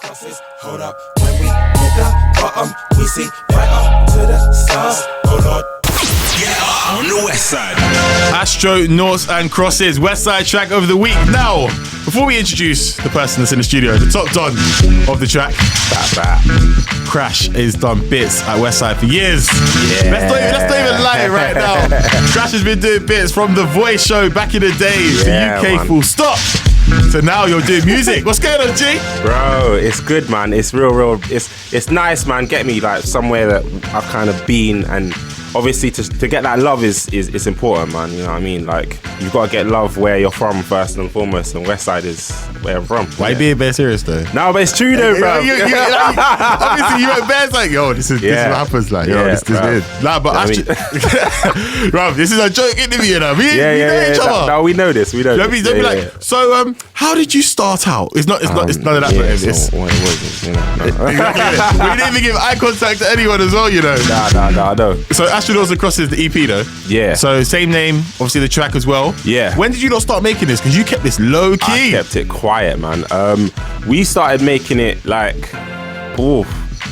crosses. Hold up, when we hit the bottom, we see right up to the stars. Oh Lord. Yeah, on the west side. Astro, Noughts and Crosses, Westside track of the week. Now, before we introduce the person that's in the studio, the top don of the track, Krash has done bits at Westside for years. Yeah. Let's not even lie right now. Krash has been doing bits from The Voice show back in the days to UK Full Stop. So now you're doing music. What's going on, G? Bro, it's good, man. It's real. It's nice, man. Get me like somewhere that I've kind of been, and obviously to get that love is important, man. You know what I mean? Like, you've got to get love where you're from first and foremost, and Westside is where I'm from. Why you being bare serious though? No, but it's true though, bro. Obviously, you went bare like, yo, this is what happens. Like, yo, this is weird. Nah, but actually, bro, this is a joke interview, you know. We know each other. No, we know this. We know. Don't be like. So, how did you start out? It's none of that. We didn't even give eye contact to anyone as well, you know. Nah, no. So, Astronauts and Crosses, the EP though. Yeah. So same name, obviously the track as well. Yeah. When did you not start making this? Because you kept this low key. I kept it quiet, man. We started making it like,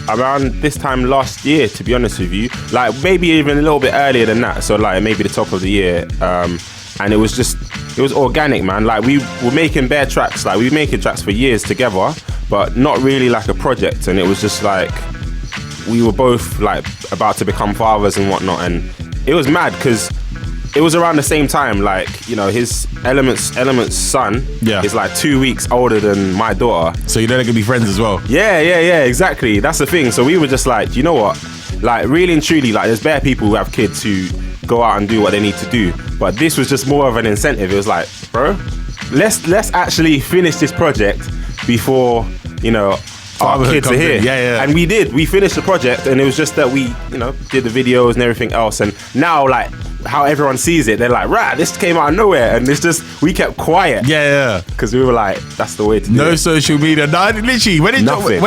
around this time last year, to be honest with you. Like maybe even a little bit earlier than that. So like maybe the top of the year. And it was organic, man. Like we were making bare tracks. Like we were making tracks for years together, but not really like a project. And it was just like, we were both like about to become fathers and whatnot, and it was mad because it was around the same time. Like, you know, his Element's son is like 2 weeks older than my daughter. So you're gonna be friends as well. Yeah, exactly. That's the thing. So we were just like, you know what? Like really and truly, like there's bare people who have kids who go out and do what they need to do, but this was just more of an incentive. It was like, bro, let's actually finish this project before, you know, our kids are here. Yeah. And we did. We finished the project, and it was just that we, you know, did the videos and everything else. And now, like, how everyone sees it, they're like, right, this came out of nowhere. And it's just, we kept quiet. Yeah. Because we were like, that's the way to do it. No social media. No, literally, when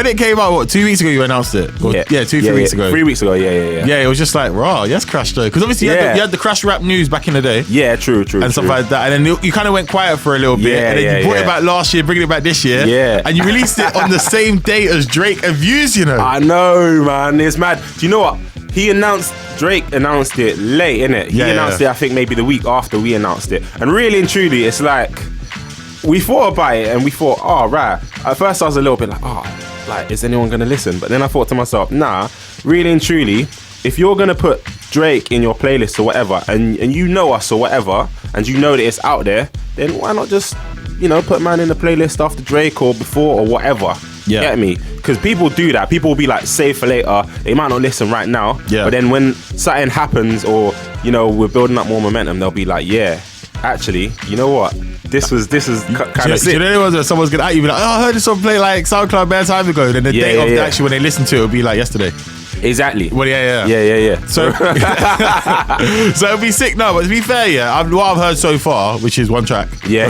it came out, what, 2 weeks ago you announced it? Or, 3 weeks ago. 3 weeks ago, yeah. Yeah, it was just like, raw, yes, Krash though. Because obviously you had the Krash rap news back in the day. Yeah, true. And stuff like that. And then you kind of went quiet for a little bit. And then you brought it back last year, bringing it back this year. Yeah. And you released it on the same day as Drake and Views, you know. I know, man. It's mad. Do you know what? Drake announced it late, innit? He announced it, I think, maybe the week after we announced it. And really and truly, it's like, we thought about it and we thought, oh, right. At first I was a little bit like, is anyone going to listen? But then I thought to myself, nah, really and truly, if you're going to put Drake in your playlist or whatever, and you know us or whatever, and you know that it's out there, then why not just, you know, put man in the playlist after Drake or before or whatever? Yeah. Get me? Because people do that. People will be like, save for later. They might not listen right now. Yeah. But then when something happens, or, you know, we're building up more momentum, they'll be like, yeah, actually, you know what? This is kind of sick. Do you know when someone's gonna at you be like, oh, I heard this song play like SoundCloud bare time ago. Then the day of actually when they listen to it, it'll be like yesterday. Exactly. Well, yeah. So, so it'll be sick. No, but to be fair, what I've heard so far, which is one track. Yeah.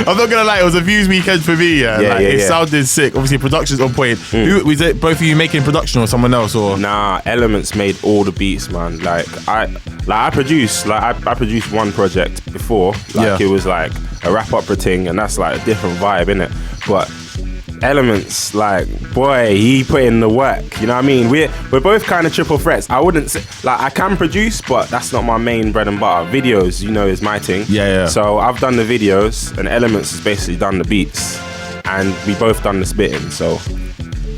I'm not gonna lie, it was a Views weekend for me. It sounded sick. Obviously, production's on point. Who was it? Both of you making production or someone else? Or nah, Elements made all the beats, man. I produced one project before. It was like a rap opera thing, and that's like a different vibe, innit? But Elements, like, boy, he put in the work. You know what I mean? We're both kind of triple threats. I wouldn't say, like, I can produce, but that's not my main bread and butter. Videos, you know, is my thing. Yeah. So I've done the videos, and Elements has basically done the beats, and we both done the spitting. So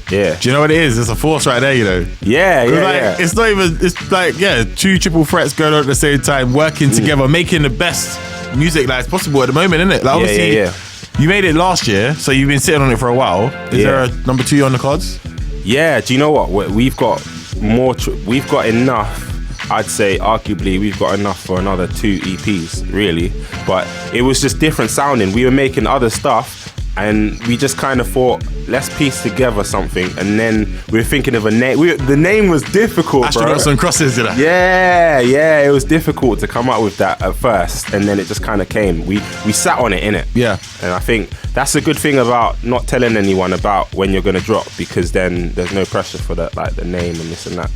yeah. Do you know what it is? It's a force right there, you know. Yeah. It's not even. It's like two triple threats going on at the same time, working together, making the best music that's possible at the moment, isn't it? Like obviously. You made it last year, so you've been sitting on it for a while. Is there a number 2 on the cards? Yeah, do you know what? We've got we've got enough. I'd say arguably we've got enough for another 2 EPs, really. But it was just different sounding. We were making other stuff, and we just kind of thought, let's piece together something. And then we were thinking of a name. The name was difficult, Astronauts and Crosses, you know? Yeah, it was difficult to come up with that at first, and then it just kind of came. We sat on it, innit? Yeah. And I think that's a good thing about not telling anyone about when you're going to drop, because then there's no pressure for that, like the name and this and that.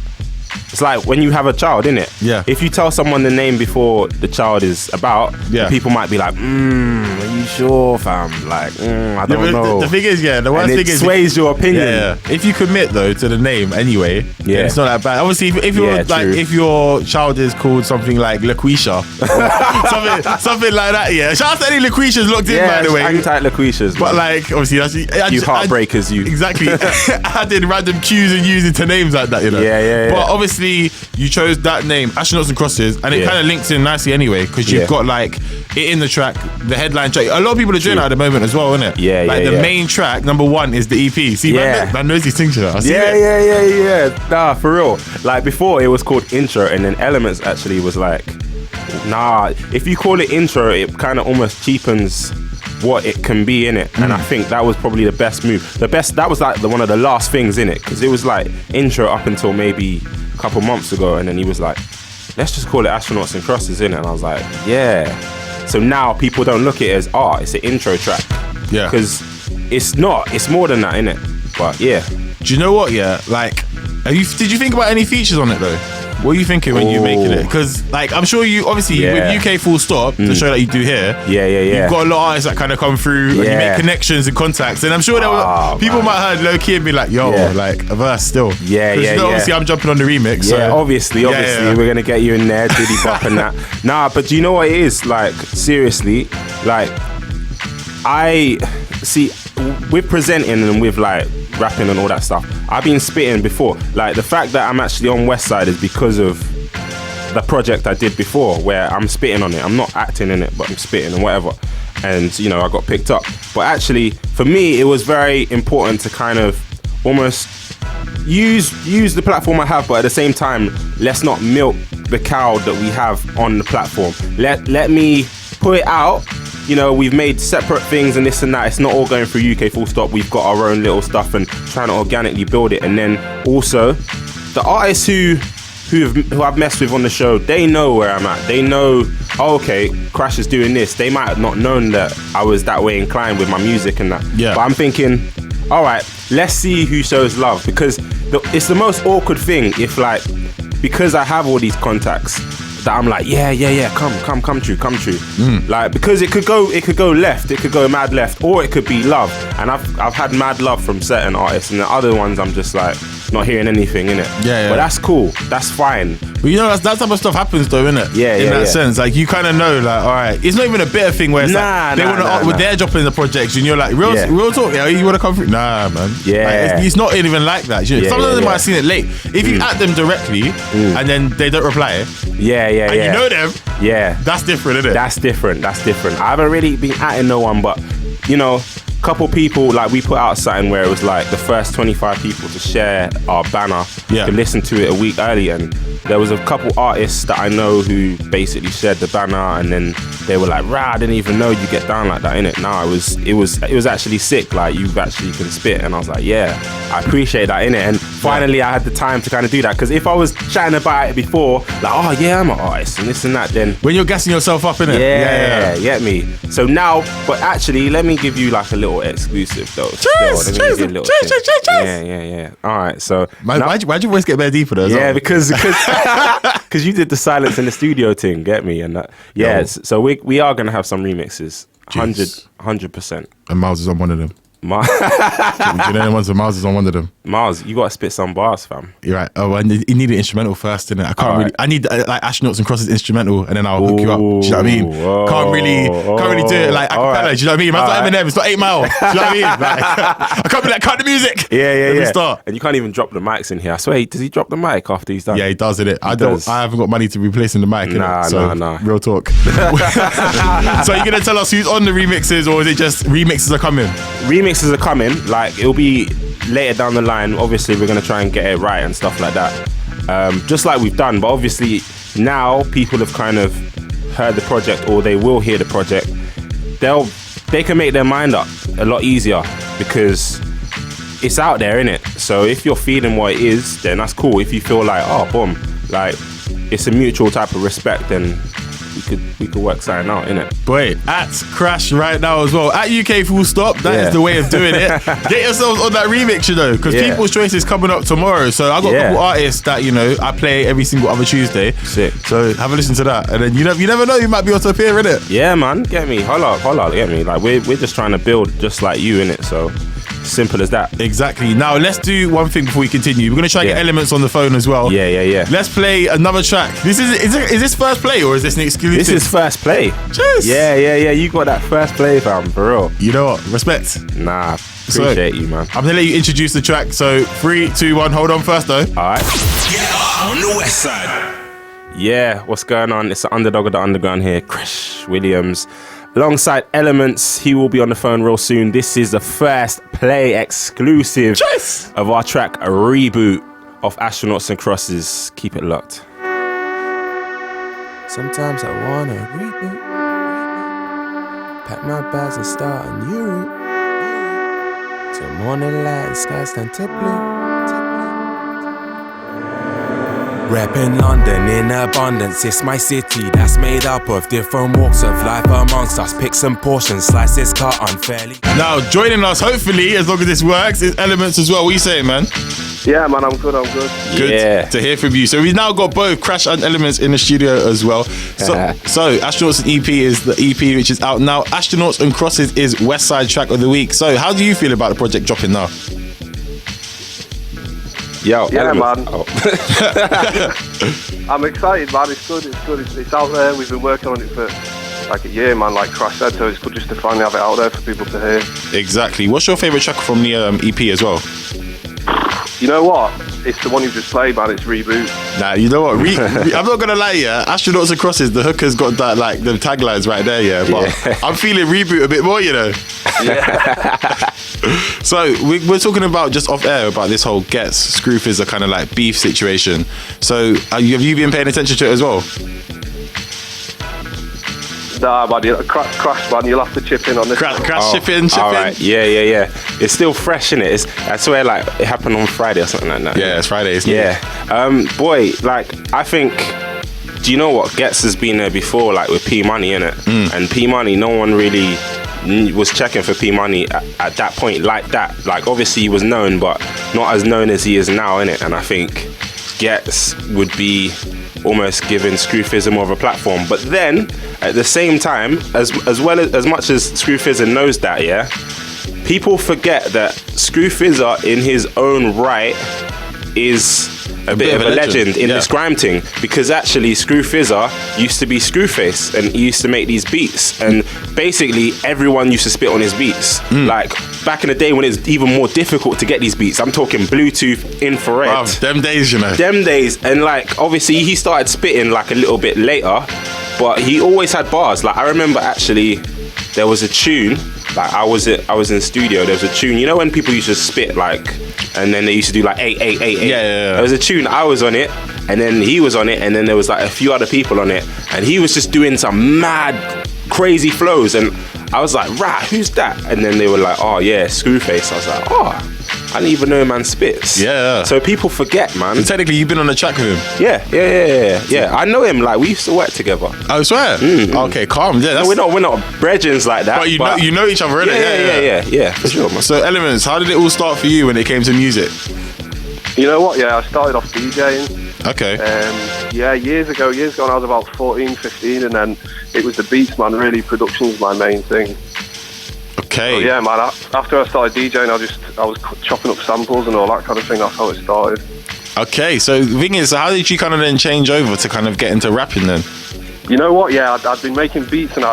it's like when you have a child, innit? Yeah. If you tell someone the name before the child is about, people might be like, are you sure, fam? Like, I don't know. The thing is, the worst and thing it is sways your opinion. Yeah. If you commit though to the name anyway, it's not that bad. Obviously, if you're if your child is called something like LaQuisha, something like that, Shout out to any LaQuishas locked in, by the way. Hang tight LaQuishas. But like, obviously, that's you heartbreakers, you. Exactly. Adding random Q's and U's into names like that, you know. Yeah. But obviously, you chose that name, Astronauts and Crosses, and it kind of links in nicely anyway, because you've got like it in the track, the headline track. A lot of people are doing that at the moment as well, isn't it? Yeah, like the main track, number 1 is the EP. See, man knows these things, you know. Yeah. Nah, for real. Like before, it was called Intro, and then Elements actually was like, nah. If you call it Intro, it kind of almost cheapens what it can be in it, and I think that was probably the best move. That was like one of the last things in it, because it was like Intro up until maybe a couple months ago, and then he was like, let's just call it Astronauts and Crosses, in it, and I was like, so now people don't look at it as it's an intro track, because it's not, it's more than that, innit? But do you know what, like, did you think about any features on it though? What are you thinking when you're making it? Because, like, I'm sure you, obviously, with UK Full Stop, the show that you do here, you've got a lot of artists that kind of come through, and you make connections and contacts, and I'm sure people might have heard low-key and be like, like, a verse still. Obviously, I'm jumping on the remix. So. Obviously, we're going to get you in there, Diddy Bop and that. Nah, but do you know what it is? Like, seriously, like, I see, with presenting and with, like, rapping and all that stuff, I've been spitting before. Like, the fact that I'm actually on Westside is because of the project I did before, where I'm spitting on it. I'm not acting in it, but I'm spitting and whatever. And, you know, I got picked up. But actually, for me, it was very important to kind of almost use the platform I have, but at the same time, let's not milk the cow that we have on the platform. Let me put it out. You know, we've made separate things and this and that. It's not all going through UK Full Stop. We've got our own little stuff and trying to organically build it. And then also, the artists who I've messed with on the show, they know where I'm at. They know, okay, Krash is doing this. They might have not known that I was that way inclined with my music and that. Yeah. But I'm thinking, all right, let's see who shows love, because it's the most awkward thing if, like, because I have all these contacts, that I'm like, come true. Like, because it could go left, it could go mad left, or it could be love. And I've had mad love from certain artists, and the other ones I'm just like not hearing anything in it. But that's cool, that's fine. But you know, that type of stuff happens though, innit? In that sense, like, you kind of know, like, all right, it's not even a bitter thing where it's they're dropping the projects, and you're like, real talk, you want to come through? Nah, man. Like, it's not even like that. You know, some of them might have seen it late. If you at them directly and then they don't reply, and you know them, that's different, isn't it? That's different. I haven't really been atting no one, but, you know, couple people, like, we put out something where it was like the first 25 people to share our banner could listen to it a week early, and there was a couple artists that I know who basically shared the banner, and then they were like, I didn't even know you get down like that, innit? Nah, it was actually sick, like, you actually can spit. And I was like, I appreciate that, innit? And finally I had the time to kind of do that, because if I was chatting about it before, like, I'm an artist and this and that, then when you're gassing yourself up, innit? Get me. So now, but actually, let me give you like a little exclusive though. Cheers! Yeah. All right, so why'd your voice get very deeper though? Yeah, because you did the silence in the studio thing, get me? And so we are gonna have some remixes, 100%. And Myles is on one of them. Do you know the ones where Myles is on one of them? Myles, you gotta spit some bars, fam. You're right. Oh, and you need an instrumental first, innit? I can't really. I need like Astronauts and Crosses instrumental, and then I'll hook you up. Do you know what I mean? Can't really do it like acapella. Do you know what I mean? It's not Eminem. It's not 8 Mile. Do you know what I mean? Like, I can't be like, cut the music. Yeah. Start. And you can't even drop the mics in here. I swear, does he drop the mic after he's done? Yeah, he does, innit? I haven't got money to replace in the mic. Nah. Real talk. So you're gonna tell us who's on the remixes, or is it just remixes are coming? Remixes are coming. Like, it'll be later down the line. Obviously, we're gonna try and get it right and stuff like that, just like we've done. But obviously, now people have kind of heard the project, or they will hear the project. They can make their mind up a lot easier, because it's out there, innit? So if you're feeling what it is, then that's cool. If you feel like, boom, like, it's a mutual type of respect, then we could work something out, innit? Boy, at Krash right now as well. At UK Full Stop, that is the way of doing it. Get yourselves on that remix, you know, because People's Choice is coming up tomorrow. So I got a couple artists that, you know, I play every single other Tuesday. Sick. So have a listen to that. And then you never know, you might be able to appear, innit? Yeah, man. Get me. Holla, get me. Like, we're just trying to build just like you, innit? So simple as that. Exactly. Now let's do one thing before we continue. We're gonna try and get Elements on the phone as well. Yeah. Let's play another track. Is this first play or is this an exclusive? This is first play. Cheers. Yeah. You got that first play, fam, for real. You know what? Respect. Nah, appreciate you, man. I'm gonna let you introduce the track. So 3, 2, 1. Hold on first though. All right. Yeah, on the West Side. Yeah, what's going on? It's the underdog of the underground here, Krash Williams. Alongside Elements, he will be on the phone real soon. This is the first play exclusive of our track, a reboot of Astronauts and Crosses. Keep it locked. Sometimes I wanna reboot. Pack my bags and start a new route. Till morning light, the skies turn to blue. Reppin' London in abundance, it's my city that's made up of different walks of life amongst us. Pick some portions, slice this cut unfairly. Now joining us, hopefully, as long as this works, is Elements as well. What are you saying, man? Yeah, man, I'm good. Good to hear from you. So we've now got both Krash and Elements in the studio as well. So Astronauts and EP is the EP which is out now. Astronauts and Crosses is Westside track of the week. So how do you feel about the project dropping now? Yo, yeah, Elements. man. I'm excited, man. It's good. It's out there. We've been working on it for like a year, man. Like Krash said, so it's good just to finally have it out there for people to hear. Exactly. What's your favourite track from the EP as well? You know what? It's the one you just played, man. It's Reboot. Nah, you know what? I'm not gonna lie, yeah. Astronauts and Crosses, the hooker's got that, like the taglines right there, yeah. But I'm feeling Reboot a bit more, you know. Yeah. So we're talking about just off air about this whole Gets Screwfizzer kind of like beef situation. So have you been paying attention to it as well? Nah, man, Krash, man, you'll have to chip in on this. Krash, chip in. All right, yeah. It's still fresh, innit? I swear, like, it happened on Friday or something like that. Yeah, it's Friday, isn't it? Yeah. Boy, like, I think, do you know what? Gets has been there before, like, with P Money, innit? And P Money, no one really was checking for P Money at that point like that. Like, obviously, he was known, but not as known as he is now, innit? And I think Gets would be almost giving Screwfizzer more of a platform. But then, at the same time, as much as Screwfizzer knows that, yeah, people forget that Screwfizzer in his own right is a bit of a legend in this grime thing, because actually Screwfizzer used to be Screwface and he used to make these beats, and basically everyone used to spit on his beats. Like back in the day when it's even more difficult to get these beats, I'm talking Bluetooth, infrared. Wow, them days, you know. Them days, and like obviously he started spitting like a little bit later, but he always had bars. Like I remember actually there was a tune, like I was in studio, there was a tune, you know when people used to spit like, and then they used to do like 8. Yeah. There was a tune, I was on it, and then he was on it, and then there was like a few other people on it, and he was just doing some mad crazy flows, and I was like, rah, who's that? And then they were like, oh yeah, Screwface. I was like, oh, I didn't even know man spits. Yeah. So people forget, man. So technically you've been on the track with him? Yeah. I know him, like we used to work together. I swear? Okay, calm. Yeah, no, we're not brethrens like that. But you know each other, innit? Yeah, for sure, man. So Elements, how did it all start for you when it came to music? You know what? Yeah, I started off DJing. Okay. Years ago when I was about 14, 15, and then it was the beats, man. Really, production's my main thing. Okay. So, yeah, man. After I started DJing, I was chopping up samples and all that kind of thing. That's how it started. Okay, so the thing is, how did you kind of then change over to kind of get into rapping then? You know what? Yeah, I'd been making beats, and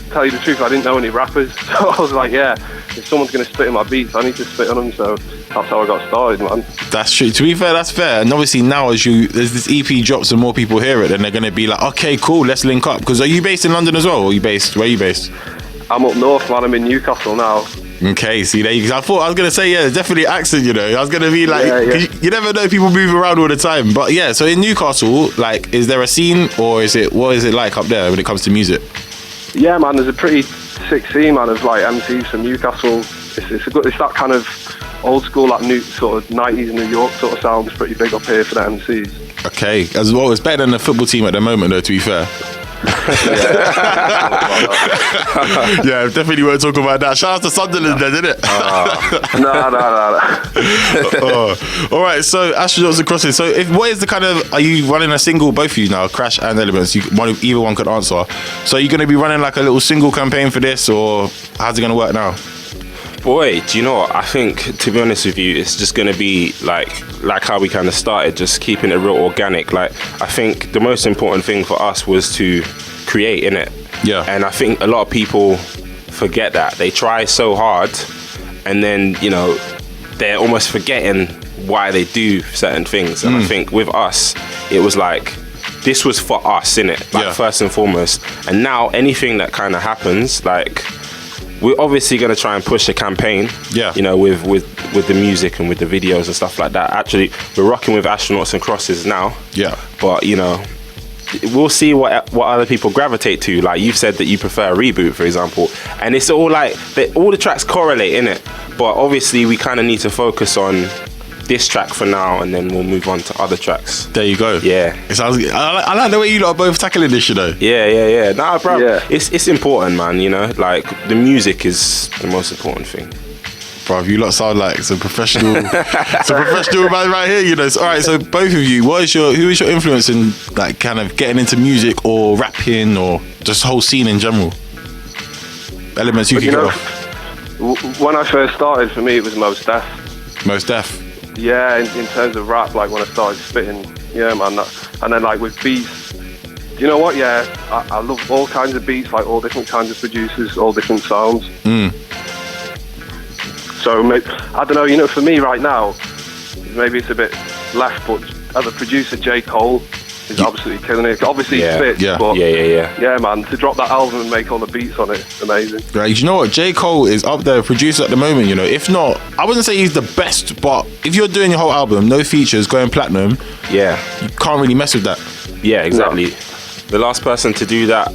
tell you the truth, I didn't know any rappers, so I was like, yeah, if someone's going to spit in my beats, I need to spit on them. So that's how I got started, man. That's true. To be fair, that's fair. And obviously now as there's this EP drops and more people hear it, then they're going to be like, okay, cool, let's link up. Because are you based in London as well? Or are you based? Where are you based? I'm up north, man. I'm in Newcastle now. Okay, see there you go. I thought I was gonna say definitely accent. You know, I was gonna be like, you never know, people move around all the time. But yeah, so in Newcastle, like, is there a scene or what is it like up there when it comes to music? Yeah, man, there's a pretty sick scene, man, of like MCs from Newcastle. It's that kind of old school, like new sort of 90s New York sort of sound is pretty big up here for the MCs. Okay, as well, it's better than the football team at the moment, though. To be fair. Yeah, definitely won't talk about that. Shout out to Sunderland then, innit? No. All right, so Astronauts and Crosses. So what is the kind of, are you running a single, both of you now, Krash and Elements? Either one could answer. So are you going to be running like a little single campaign for this, or how's it going to work now? Boy, do you know what? I think, to be honest with you, it's just going to be like how we kind of started, just keeping it real organic. Like, I think the most important thing for us was to create, innit? Yeah. And I think a lot of people forget that. They try so hard, and then, you know, they're almost forgetting why they do certain things. And I think with us, it was like, this was for us, innit? Like, first and foremost. And now anything that kind of happens, like, we're obviously going to try and push a campaign, you know, with the music and with the videos and stuff like that. Actually, we're rocking with Astronauts and Crosses now. Yeah. But, you know, we'll see what other people gravitate to. Like, you've said that you prefer a reboot, for example. And it's all like, all the tracks correlate, innit? But obviously, we kind of need to focus on this track for now, and then we'll move on to other tracks. There you go. Yeah. It sounds. I like the way you lot are both tackling this, you know. Yeah. Nah, bro. Yeah. It's important, man. You know, like, the music is the most important thing. Bro, you lot sound like some professional, man right here. You know. So, all right. So both of you, who is your influence in like kind of getting into music or rapping or just whole scene in general? Elements, you can go off. When I first started, for me, it was Mos Def. Mos Def. Yeah, in terms of rap, like when I started spitting, yeah, man. And then like with beats, you know what? Yeah, I love all kinds of beats, like all different kinds of producers, all different sounds. So I don't know, you know, for me right now, maybe it's a bit left, but as a producer, J. Cole is absolutely killing it. Obviously, he spits, but yeah, man, to drop that album and make all the beats on it, amazing. Right, you know what? J. Cole is up there, producer at the moment, you know. If not, I wouldn't say he's the best, but if you're doing your whole album, no features, going platinum, you can't really mess with that. Yeah, exactly. No. The last person to do that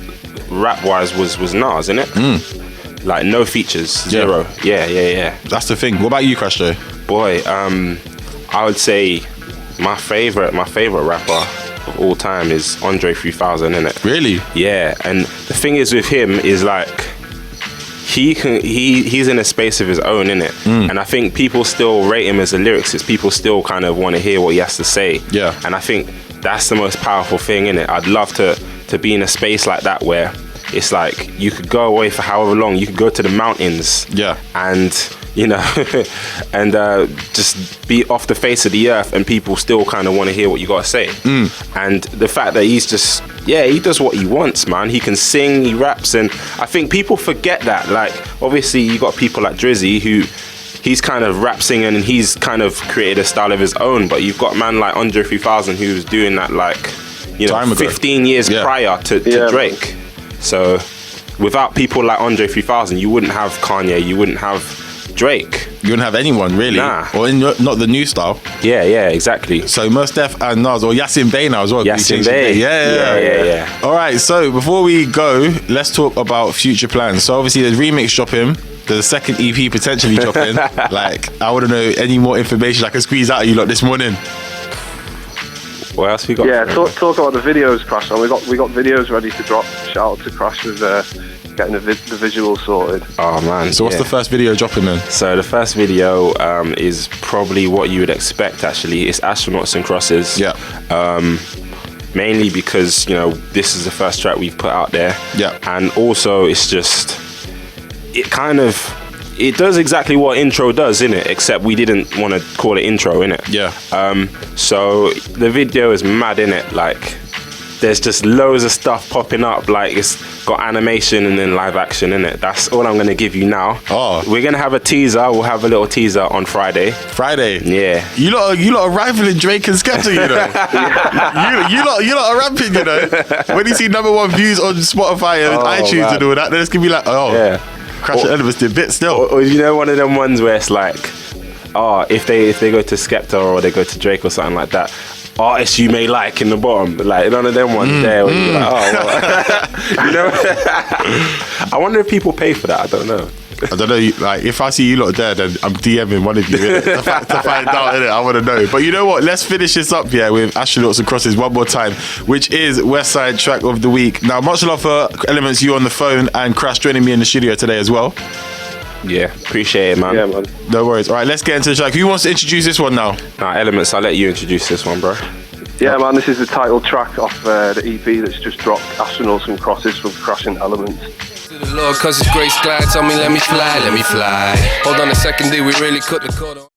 rap-wise was Nas, innit? Like, no features, zero. Yeah. That's the thing. What about you, Krash, though? Boy, I would say my favorite rapper of all time is Andre 3000, innit? Really? Yeah, and the thing is with him is like he's in a space of his own, innit? And I think people still rate him as a lyricist. People still kind of want to hear what he has to say. Yeah. And I think that's the most powerful thing, innit? I'd love to be in a space like that where it's like you could go away for however long. You could go to the mountains. Yeah. And you know, and just be off the face of the earth, and people still kind of want to hear what you got to say. And the fact that he's just, he does what he wants, man. He can sing, he raps, and I think people forget that. Like, obviously, you got people like Drizzy who he's kind of rap singing and he's kind of created a style of his own, but you've got a man like Andre 3000 who was doing that, like, you know, 15 years prior to Drake. So without people like Andre 3000, you wouldn't have Kanye, you wouldn't have Drake. You wouldn't have anyone, really. Nah. Or not the new style. Yeah, exactly. So Mos Def and Nas, or Yasin Bey now as well. Yasin Bey. Yeah. All right, so before we go, let's talk about future plans. So obviously there's remix dropping. There's a second EP potentially dropping. Like, I want to know any more information I can squeeze out of you lot this morning. What else we got? Yeah, talk about the videos, Krash. And we got videos ready to drop. Shout out to Krash with getting the visuals sorted. Oh man! So what's the first video dropping then? So the first video is probably what you would expect. Actually, it's Astronauts and Crosses. Yeah. Mainly because, you know, this is the first track we've put out there. Yeah. And also it's just, it does exactly what intro does, innit? Except we didn't want to call it intro, innit? Yeah. So the video is mad, innit? Like, there's just loads of stuff popping up. Like, it's got animation and then live action, innit? That's all I'm gonna give you now. Oh. We're gonna have a teaser. We'll have a little teaser on Friday. Yeah. You lot are rivaling Drake and Skepta, you know. you lot are ramping, you know. When you see #1 views on Spotify and iTunes, man, and all that, then it's gonna be like, Krash and Elements did bit still. Or you know, one of them ones where it's like, if they go to Skepta or they go to Drake or something like that, artists you may like in the bottom, like none of them ones there where you're like, well. You know. I wonder if people pay for that. I don't know. I don't know. Like, if I see you lot there, then I'm DMing one of you innit? to find out. Innit? I want to know. But you know what? Let's finish this up with Astronauts and Crosses one more time, which is Westside track of the week. Now, much love for Elements, you on the phone, and Krash joining me in the studio today as well. Yeah, appreciate it, man. Yeah, man. No worries. All right, let's get into the track. Who wants to introduce this one now? Elements, I'll let you introduce this one, bro. Yeah, man, this is the title track off the EP that's just dropped, Astronauts and Crosses from Krash and Elements. To the Lord, cause His grace glide, tell me let me fly, let me fly. Hold on a second, did we really cut the cord on?